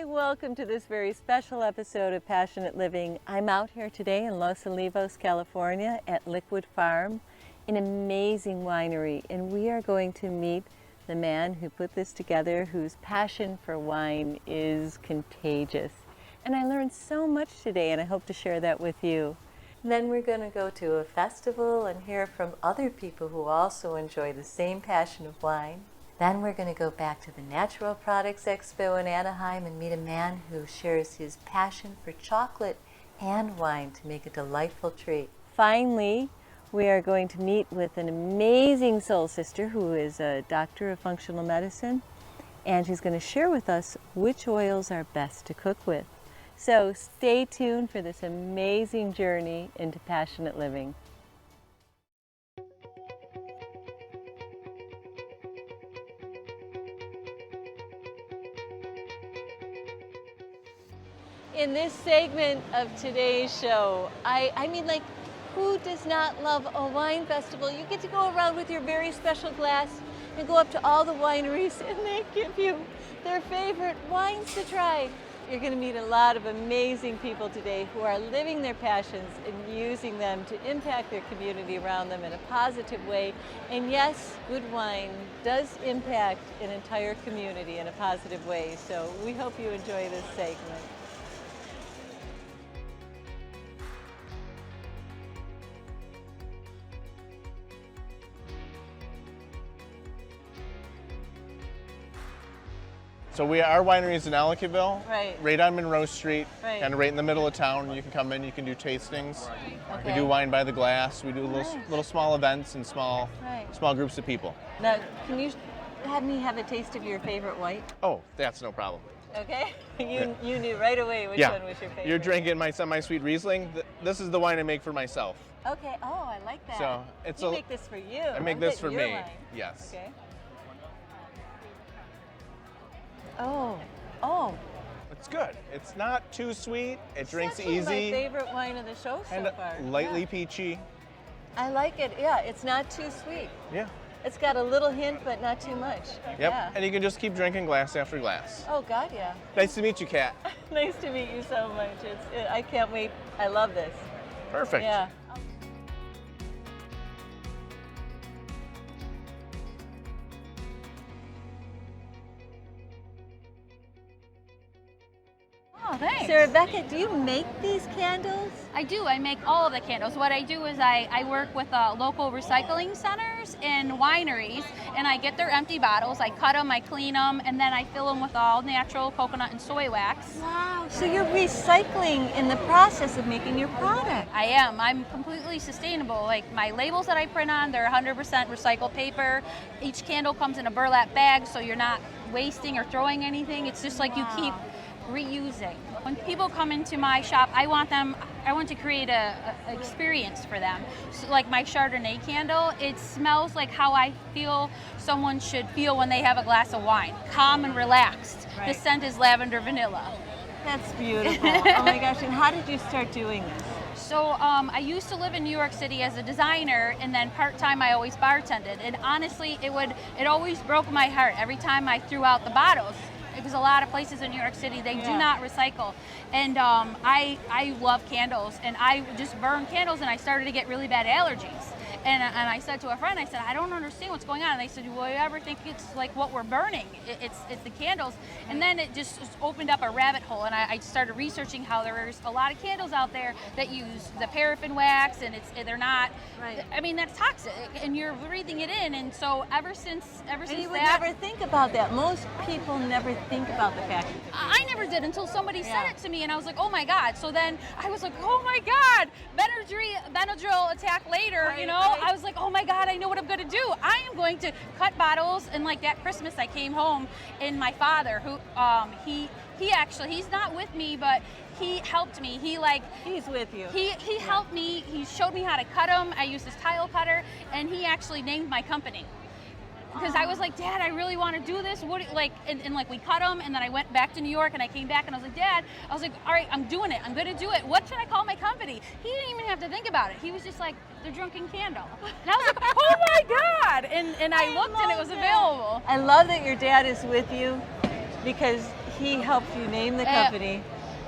Hi, welcome to this very special episode of Passionate Living. I'm out here today in Los Olivos, California at Liquid Farm, an amazing winery, and we are going to meet the man who put this together, whose passion for wine is contagious. And I learned so much today, and I hope to share that with you. And then we're going to go to a festival and hear from other people who also enjoy the same passion of wine. Then we're going to go back to the Natural Products Expo in Anaheim and meet a man who shares his passion for chocolate and wine to make a delightful treat. Finally, we are going to meet with an amazing soul sister who is a doctor of functional medicine, and she's going to share with us which oils are best to cook with. So stay tuned for this amazing journey into passionate living. In this segment of today's show, I mean, like, who does not love a wine festival? You get to go around with your very special glass and go up to all the wineries and they give you their favorite wines to try. You're going to meet a lot of amazing people today who are living their passions and using them to impact their community around them in a positive way. And yes, good wine does impact an entire community in a positive way. So we hope you enjoy this segment. So our winery is in Ellicottville, right on Monroe Street, right. kind of right in the middle of town. You can come in, you can do tastings. Okay. We do wine by the glass. We do little small events and small groups of people. Now, can you have me have a taste of your favorite white? Oh, that's no problem. Okay. You knew right away which one was your favorite. You're drinking my semi-sweet Riesling. This is the wine I make for myself. Okay. Oh, I like that. So you make this for you. I make this for me. Wine. Yes. Okay. Oh. It's good. It's not too sweet. It drinks actually easy. My favorite wine of the show so and far. Lightly peachy. I like it. Yeah, it's not too sweet. Yeah. It's got a little hint, but not too much. Yep. Yeah. And you can just keep drinking glass after glass. Oh God, yeah. Nice to meet you, Kat. Nice to meet you so much. I can't wait. I love this. Perfect. Yeah. Oh, thanks. So Rebecca, do you make these candles? I do. I make all of the candles. What I do is I work with local recycling centers and wineries, and I get their empty bottles, I cut them, I clean them, and then I fill them with all natural coconut and soy wax. Wow. So you're recycling in the process of making your product. I am. I'm completely sustainable. Like my labels that I print on, they're 100% recycled paper. Each candle comes in a burlap bag, so you're not wasting or throwing anything. It's just like you keep reusing. When people come into my shop, I want to create a experience for them. So like my Chardonnay candle, it smells like how I feel someone should feel when they have a glass of wine. Calm and relaxed. Right. The scent is lavender vanilla. That's beautiful. Oh my gosh, and how did you start doing this? So I used to live in New York City as a designer, and then part-time I always bartended. And honestly, it always broke my heart every time I threw out the bottles. Because a lot of places in New York City, they do not recycle. And I love candles, and I just burn candles, and I started to get really bad allergies. And I said to a friend, I said, I don't understand what's going on. And they said, well, you ever think it's like what we're burning? It's the candles. And then it just opened up a rabbit hole, and I started researching how there's a lot of candles out there that use the paraffin wax, and they're not. Right. I mean, that's toxic, and you're breathing it in. And so ever since And you would that, never think about that. Most people never think about the fact that I never did until somebody said it to me, and I was like, oh my God. So then I was like, oh my God, Benadryl attack later, you know? Right. I was like, oh my God, I know what I'm gonna do. I am going to cut bottles. And like that Christmas I came home, and my father, who, he's not with me, but he helped me. he's with you. He helped me. He showed me how to cut them. I used this tile cutter, and he actually named my company. Because I was like, Dad, I really want to do this. What, like, and like we cut them, and then I went back to New York, and I came back, and I was like, Dad, I was like, all right, I'm doing it. I'm going to do it. What should I call my company? He didn't even have to think about it. He was just like, The Drunken Candle. And I was like, oh my God. And I looked, and it was available. I love that your dad is with you, because he helped you name the company.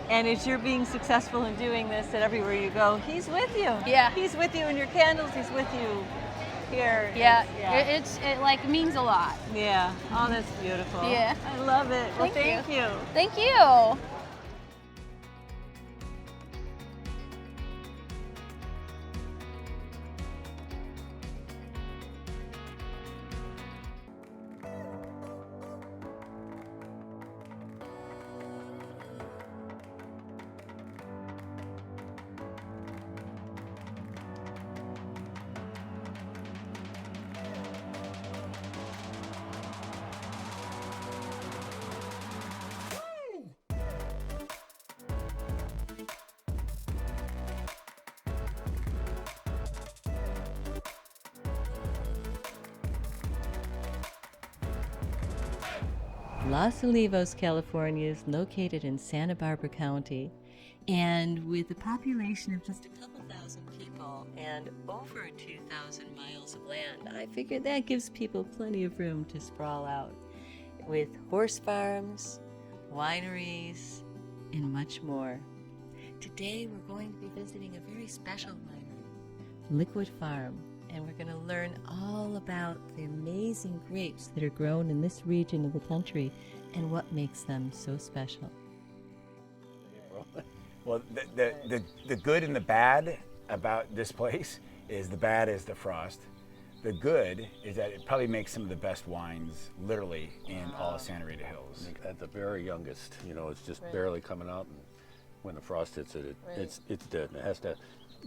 And as you're being successful in doing this, that everywhere you go, he's with you. Yeah. He's with you in your candles. He's with you here. Yeah. It like means a lot. Yeah. Oh, that's beautiful. Yeah. I love it. Well, thank you. Thank you. Los Olivos, California is located in Santa Barbara County, and with a population of just a couple thousand people and over 2,000 miles of land, I figured that gives people plenty of room to sprawl out with horse farms, wineries, and much more. Today we're going to be visiting a very special winery, Liquid Farm, and we're going to learn all about the amazing grapes that are grown in this region of the country and what makes them so special. Well, the good and the bad about this place is the bad is the frost. The good is that it probably makes some of the best wines, literally, in all of Santa Rita Hills. At the very youngest, you know, it's just barely coming out, and when the frost hits it, it's dead. It has to.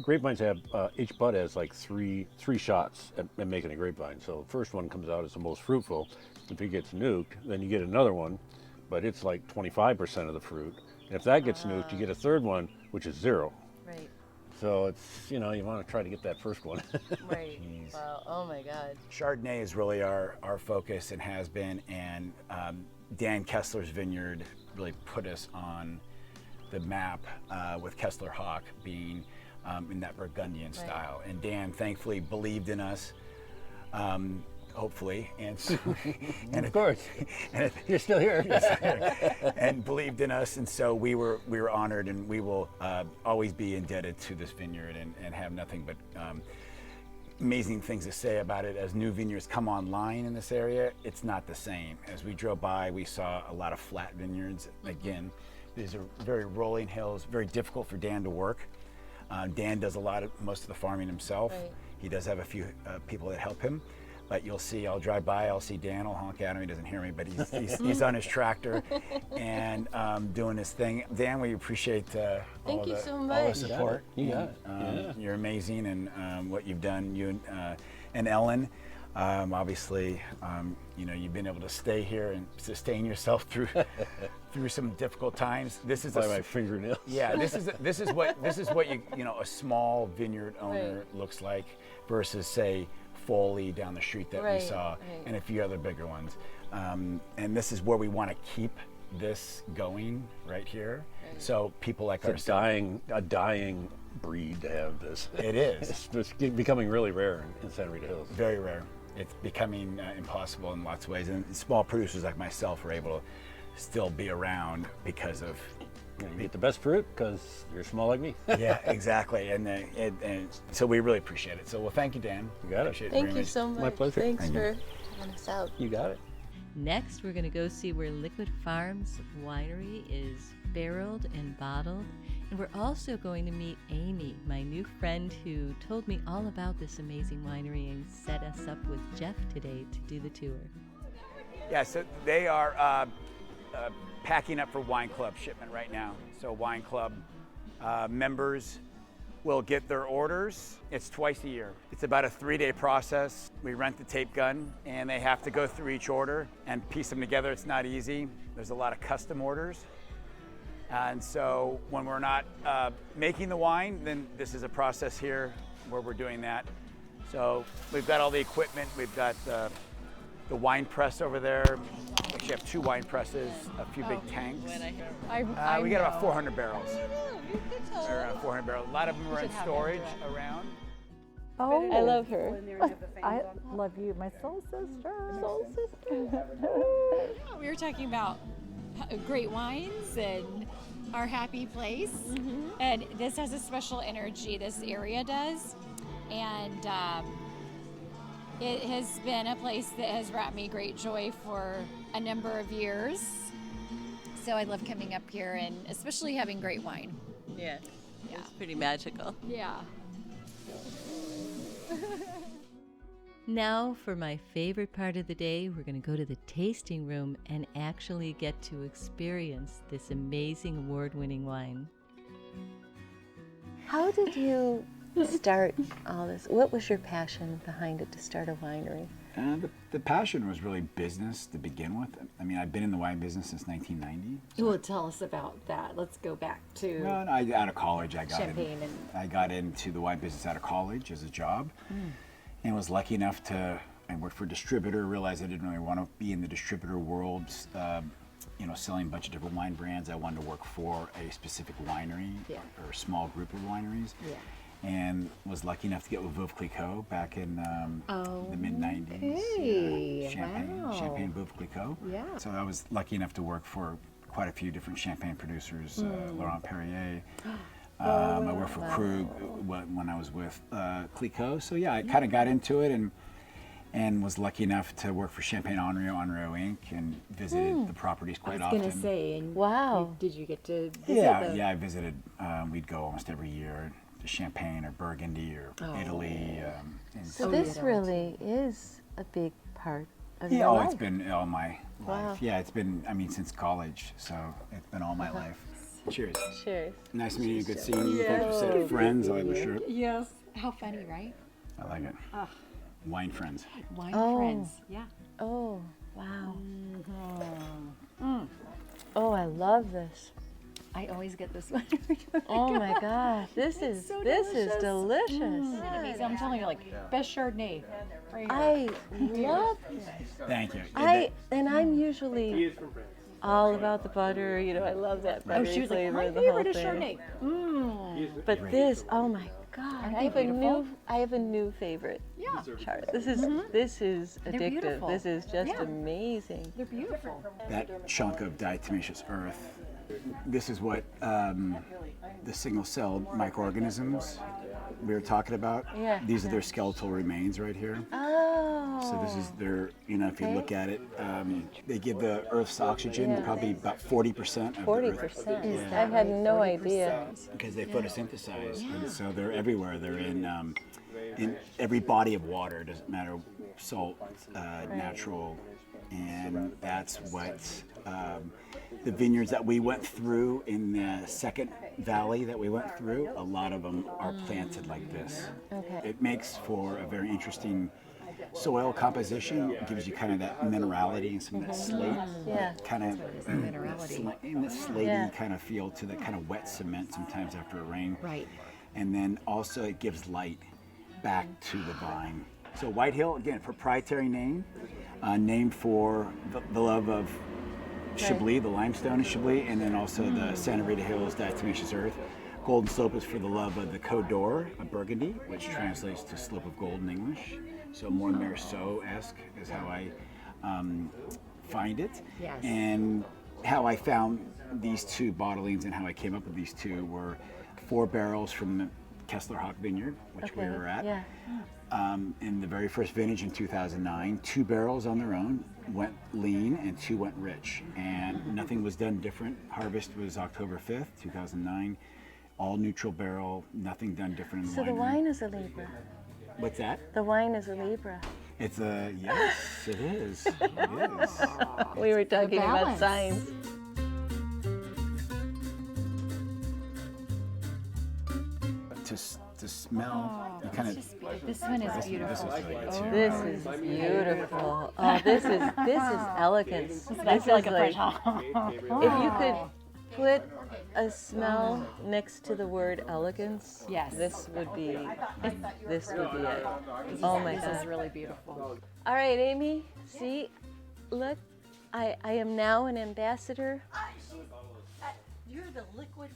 Grapevines have each bud has like three shots at making a grapevine. So the first one comes out as the most fruitful. If it gets nuked, then you get another one, but it's like 25% of the fruit. And if that gets nuked, you get a third one, which is 0. Right. So it's, you know, you want to try to get that first one. Right. Wow. Oh my God. Chardonnay is really our focus and has been, and Dan Kessler's vineyard really put us on the map with Kessler Hawk being in that Burgundian style. And Dan thankfully believed in us, hopefully, and so, and of course, you're still here. and believed in us, and so we were honored, and we will always be indebted to this vineyard and have nothing but amazing things to say about it. As new vineyards come online in this area, it's not the same. As we drove by, we saw a lot of flat vineyards. Again, these are very rolling hills, very difficult for Dan to work. Dan does most of the farming himself. Right. He does have a few people that help him, but you'll see, I'll drive by, I'll see Dan, I'll honk at him, he doesn't hear me, but he's on his tractor and doing his thing. Dan, we appreciate all the support. You got it. You're amazing, and what you've done, you and Ellen. Obviously, you know, you've been able to stay here and sustain yourself through some difficult times. This is by my fingernails. Yeah, this is what you know a small vineyard owner looks like versus say Foley down the street that we saw and a few other bigger ones. And this is where we want to keep this going right here. Right. So people like it's a dying breed to have this. It is. It's becoming really rare in Santa Rita Hills. Very rare. It's becoming impossible in lots of ways, and small producers like myself are able to still be around because of. You get the best fruit because you're small like me. Yeah, exactly, and so we really appreciate it. So, well, thank you, Dan. You got it. Thank you so much. My pleasure. Thanks for having us out. You got it. Next, we're going to go see where Liquid Farms Winery is barreled and bottled. And we're also going to meet Amy, my new friend who told me all about this amazing winery and set us up with Jeff today to do the tour. Yeah, so they are packing up for Wine Club shipment right now. So Wine Club members will get their orders. It's twice a year. It's about a 3-day process. We rent the tape gun and they have to go through each order and piece them together. It's not easy. There's a lot of custom orders. And so when we're not making the wine, then this is a process here where we're doing that. So we've got all the equipment. We've got the wine press over there. We actually have 2 wine presses, a few big tanks. We got about 400 barrels. Around 400 barrels. A lot of them are in storage around. Oh, I love her. I love you, my soul sister. Soul sister. We were talking about great wines and our happy place. And this has a special energy, this area does. And it has been a place that has brought me great joy for a number of years. So I love coming up here and especially having great wine. Yeah. Yeah. It's pretty magical. Yeah. Now for my favorite part of the day, we're going to go to the tasting room and actually get to experience this amazing award-winning wine. How did you start all this? What was your passion behind it to start a winery? The passion was really business to begin with. I mean, I've been in the wine business since 1990. Well, tell us about that. Let's go back to Well, out of college, I got Champagne into the wine business out of college as a job, and was lucky enough to. I worked for a distributor. Realized I didn't really want to be in the distributor world, selling a bunch of different wine brands. I wanted to work for a specific winery or a small group of wineries. Yeah. And was lucky enough to get with Veuve Clicquot back in the mid-90s. Okay. Champagne Veuve Clicquot. Yeah. So I was lucky enough to work for quite a few different champagne producers, Laurent Perrier. I worked for Krug when I was with Clicquot. So yeah, I kind of got into it and was lucky enough to work for Champagne Henriot Inc. and visited the properties quite often. I was going to say, and Wow. did you get to visit Yeah, I visited. We'd go almost every year to Champagne or Burgundy or Italy. So this really is a big part of Yeah, your life. it's been all my Wow. life. Yeah, it's been, since college, so it's been all my life. Cheers. Cheers. Nice meeting you, good seeing you. Thanks for saying friends. I like the shirt. Yes. How funny, right? I like it. Wine friends. Wine Oh. friends. Yeah. Oh, wow. Oh, I love this. I always get this one. Oh my gosh, this is delicious. Amazing. I'm telling you, like, best Chardonnay. Right here. I love this. Thank you. I'm usually all about the butter. I love that buttery she was like, flavor. my the whole favorite is thing. Chardonnay. But this, oh my God, Aren't I they have a new favorite. Yeah. Chard. This is addictive. beautiful. This is just Yeah. amazing. They're beautiful. That chunk of diatomaceous earth, this is what the single-celled microorganisms we were talking about. Yeah. These are their skeletal remains right here. Oh. So this is their, if you look at it, they give the Earth's oxygen probably about 40% of the Earth. 40%. I had no idea. Because they photosynthesize, and so they're everywhere. They're in every body of water. Doesn't matter, salt, natural, and that's what the vineyards that we went through in the second valley that we went through. A lot of them are planted like this. Okay. It makes for a very interesting soil composition. It gives you kind of that minerality and some of that slate, kind of slatey kind of feel to that kind of wet cement sometimes after a rain. Right. And then also it gives light back to the vine. So White Hill, again, proprietary name, named for the love of Chablis, the limestone in Chablis, and then also the Santa Rita Hills diatomaceous earth. Golden Slope is for the love of the Côte d'Or of Burgundy, which translates to slope of gold in English. So more Meursault-esque is how I find it. Yes. And how I found these two bottlings and how I came up with these two were 4 barrels from the Kessler Hawk Vineyard, which we were at. Yeah. In the very first vintage in 2009, 2 barrels on their own went lean and 2 went rich, and nothing was done different. Harvest was October 5th, 2009. All neutral barrel, nothing done different in the So the winery. wine is a Libra. What's that? The wine is a Libra. It's a, yes, it is. It is. We were talking about balance. signs. To smell, you kind of. This one is beautiful. This is really good too. This is beautiful. Oh, this is elegance. I feel like a like, fresh if you could put a smell next to the word elegance, Yes. this would be it. Oh my This God. is really beautiful. All right, Amy, see, look, I am now an ambassador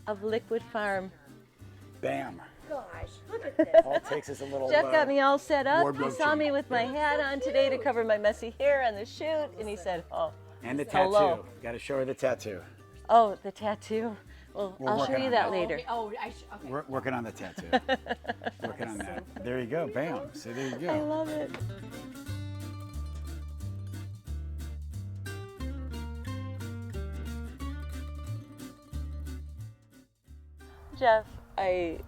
of Liquid Farm. Bam. Gosh, look at this. All it takes is a little. Jeff got me all set up. He wardrobe saw change. me with my hat on today to cover my messy hair on the shoot, and he said, "Oh, And the Hello. tattoo. Got to show her the tattoo. Oh, the tattoo. Well, We're I'll show working you on that that. later. Okay. We're working on the tattoo. Working on that. There you go. Bam. So there you go. I love it. Jeff, I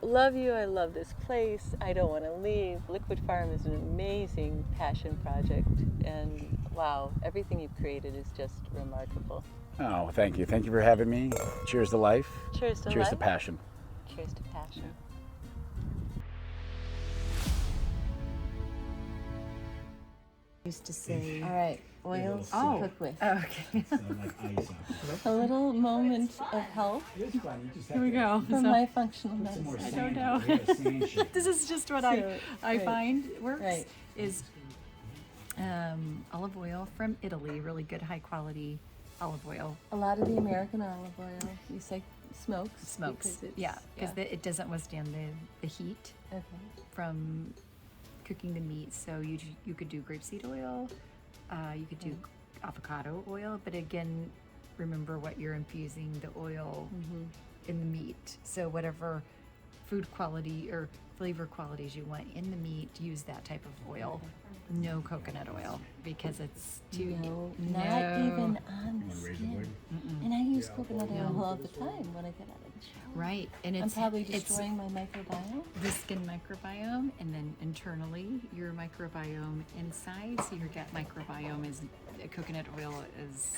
love you. I love this place. I don't want to leave. Liquid Farm is an amazing passion project. And wow, everything you've created is just remarkable. Oh, thank you. Thank you for having me. Cheers to life. Cheers to Cheers life. to passion. Cheers to passion. Used to say. All right, oils to Oh. cook with. Okay. A little moment of health Here we go. from my functional medicine. I don't know. This is just what I right. find works. Right. Is olive oil from Italy, really good high quality olive oil. A lot of the American olive oil, you say smokes? Smokes. Because it's, Yeah, because it doesn't withstand the heat Okay. from cooking the meat. So you could do grapeseed oil, you could do avocado oil, but again, remember what you're infusing the oil in the meat. So whatever food quality or flavor qualities you want in the meat, use that type of oil. No coconut oil because it's too No, not even on the skin. And I use coconut oil all the time when I get out of the shower. right, and I'm it's probably it's destroying my microbiome. the skin microbiome, and then internally your microbiome inside. So your gut microbiome is coconut oil is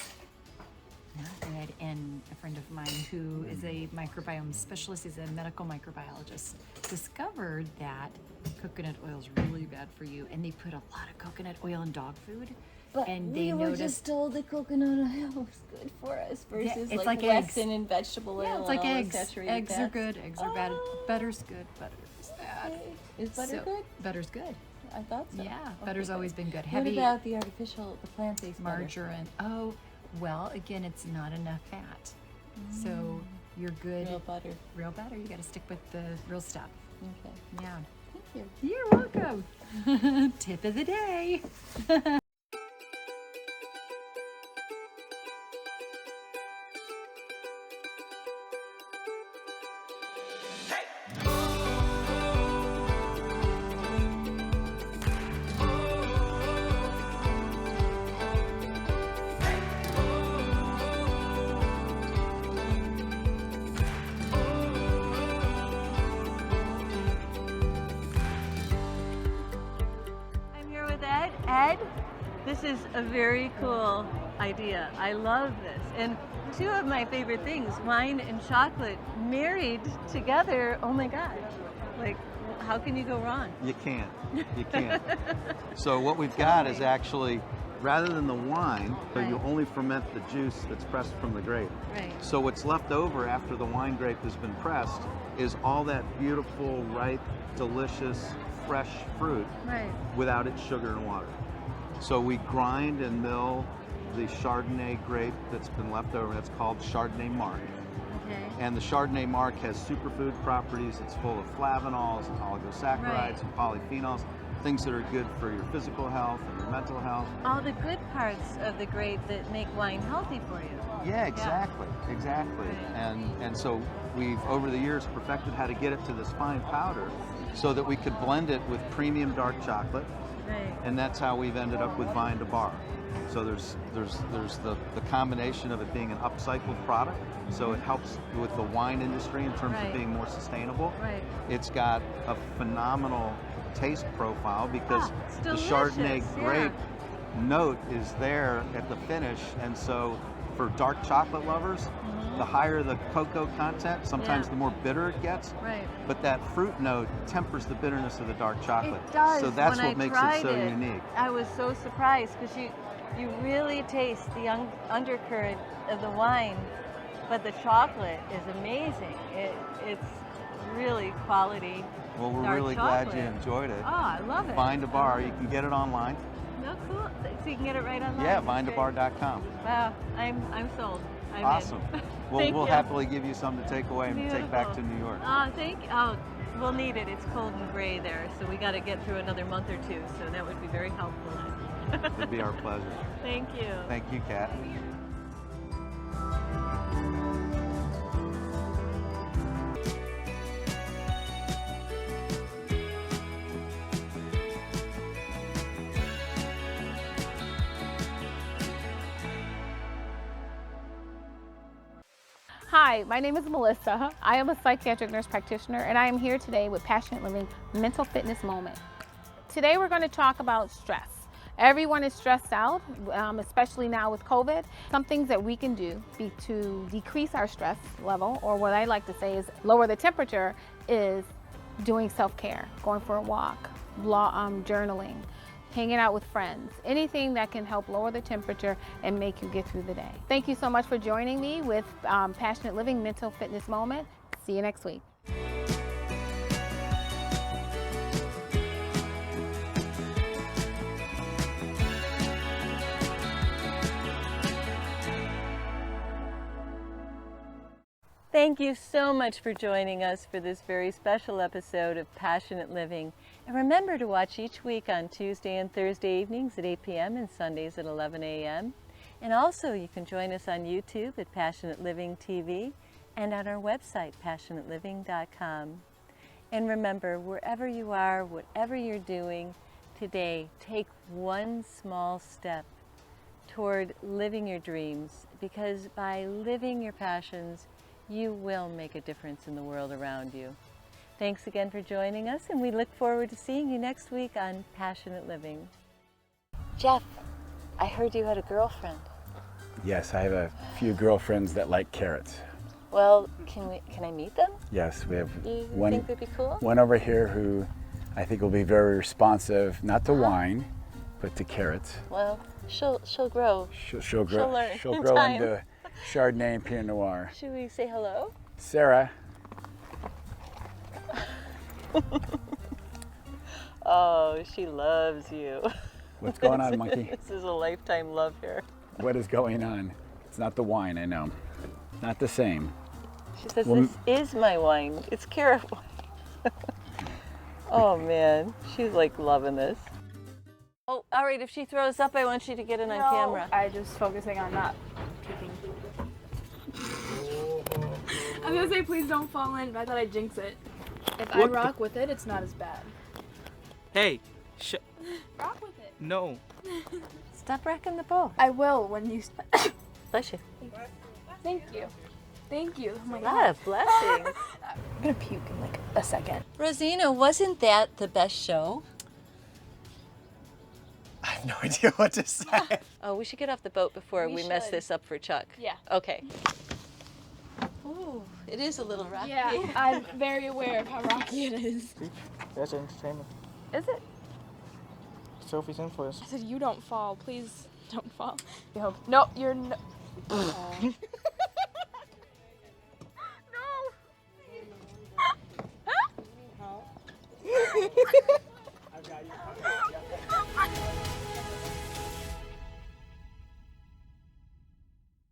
not good. And a friend of mine who is a microbiome specialist, is a medical microbiologist, discovered that coconut oil is really bad for you, and they put a lot of coconut oil in dog food. But and we they were noticed just told that coconut oil was good for us versus it's like like eggs. lectin and vegetable oil. yeah, it's and like all the eggs. saturated Eggs are fats. good. Eggs are bad. Oh. Butter's good. Butter's bad. Okay. Is butter So, good? Butter's good. I thought so. Yeah, Okay, butter's good. always been good. What Heavy about the artificial, the plant-based butter? margarine. Oh, well, again, it's not enough fat. So you're good. Real butter. Real butter. You got to stick with the real stuff. Okay. Yeah. Thank you. You're welcome. Tip of the day. I'm here with Ed. Ed, this is a very cool idea. I love this. And two of my favorite things, wine and chocolate, married together. Oh my gosh. Like, how can you go wrong? You can't. You can't. So what we've got is actually, rather than the wine, so you Right. only ferment the juice that's pressed from the grape. Right. So what's left over after the wine grape has been pressed is all that beautiful, ripe, delicious, fresh fruit Right. without its sugar and water. So we grind and mill the Chardonnay grape that's been left over. That's called Chardonnay Marc. Okay. And the Chardonnay Marc has superfood properties. It's full of flavanols and oligosaccharides Right. and polyphenols, things that are good for your physical health and your mental health. All the good parts of the grape that make wine healthy for you. Yeah, exactly, exactly. Right. And so we've, over the years, perfected how to get it to this fine powder so that we could blend it with premium dark chocolate. Right. And that's how we've ended up with VineToBar. So there's the combination of it being an upcycled product, so it helps with the wine industry in terms Right. of being more sustainable. Right. It's got a phenomenal taste profile because it's the delicious, Chardonnay yeah. grape note is there at the finish, and so for dark chocolate lovers, the higher the cocoa content, sometimes Yeah. the more bitter it gets. Right. But that fruit note tempers the bitterness of the dark chocolate. It does. So that's when what I makes tried it so unique. I was so surprised because you really taste the undercurrent of the wine, but the chocolate is amazing. It's really quality. Well, we're dark really glad you chocolate. enjoyed it. Oh, I love it. VineToBar, you can get it online. No, cool. So you can get it right online. Yeah, That's great. VineToBar.com. Wow, I'm sold. I'm in. Awesome. We'll Thank you. happily give you some to take away and take back to Beautiful. New York. Oh, thank you. Oh, we'll need it. It's cold and gray there, so we got to get through another month or two. So that would be very helpful. It'd be our pleasure. Thank you. Thank you, Kat. Hi, my name is Melissa. I am a psychiatric nurse practitioner, and I am here today with Passionate Living Mental Fitness Moment. Today we're going to talk about stress. Everyone is stressed out, especially now with COVID. Some things that we can do to decrease our stress level, or what I like to say is lower the temperature, is doing self-care, going for a walk, journaling, hanging out with friends, anything that can help lower the temperature and make you get through the day. Thank you so much for joining me with Passionate Living Mental Fitness Moment. See you next week. Thank you so much for joining us for this very special episode of Passionate Living. And remember to watch each week on Tuesday and Thursday evenings at 8 p.m. and Sundays at 11 a.m. And also you can join us on YouTube at Passionate Living TV and on our website, passionateliving.com. And remember, wherever you are, whatever you're doing today, take one small step toward living your dreams, because by living your passions, you will make a difference in the world around you. Thanks again for joining us, and we look forward to seeing you next week on Passionate Living. Jeff, I heard you had a girlfriend. Yes, I have a few girlfriends that like carrots. Well, can I meet them? Yes, we have You one, think they'd be cool? one over here who I think will be very responsive, not to wine, but to carrots. Well, she'll grow. She'll grow. She'll learn She'll in grow time. into Chardonnay and Pinot Noir. Should we say hello? Sarah. Oh, she loves you. What's going on, monkey? This is a lifetime love here. What is going on? It's not the wine, I know. Not the same. She says, Well, this is my wine. It's carrot wine. Oh man, she's like loving this. Oh, all right, if she throws up, I want you to get it on camera. I'm just focusing on not puking. I was gonna say please don't fall in, but I thought I'd jinx it. If I rock with it, it's not as bad. Hey, Rock with it. no. Stop rocking the boat. I will when you. Bless you. Thank you. Thank you. Oh my A God. lot of blessings. I'm gonna puke in like a second. Rosina, wasn't that the best show? I have no idea what to say. Oh, we should get off the boat before we mess should. this up for Chuck. Yeah. Okay. Ooh, it is a little rocky. Yeah, I'm very aware of how rocky it is. That's entertainment. Is it? Sophie's in for us. I said you don't fall. Please don't fall. No, you're no.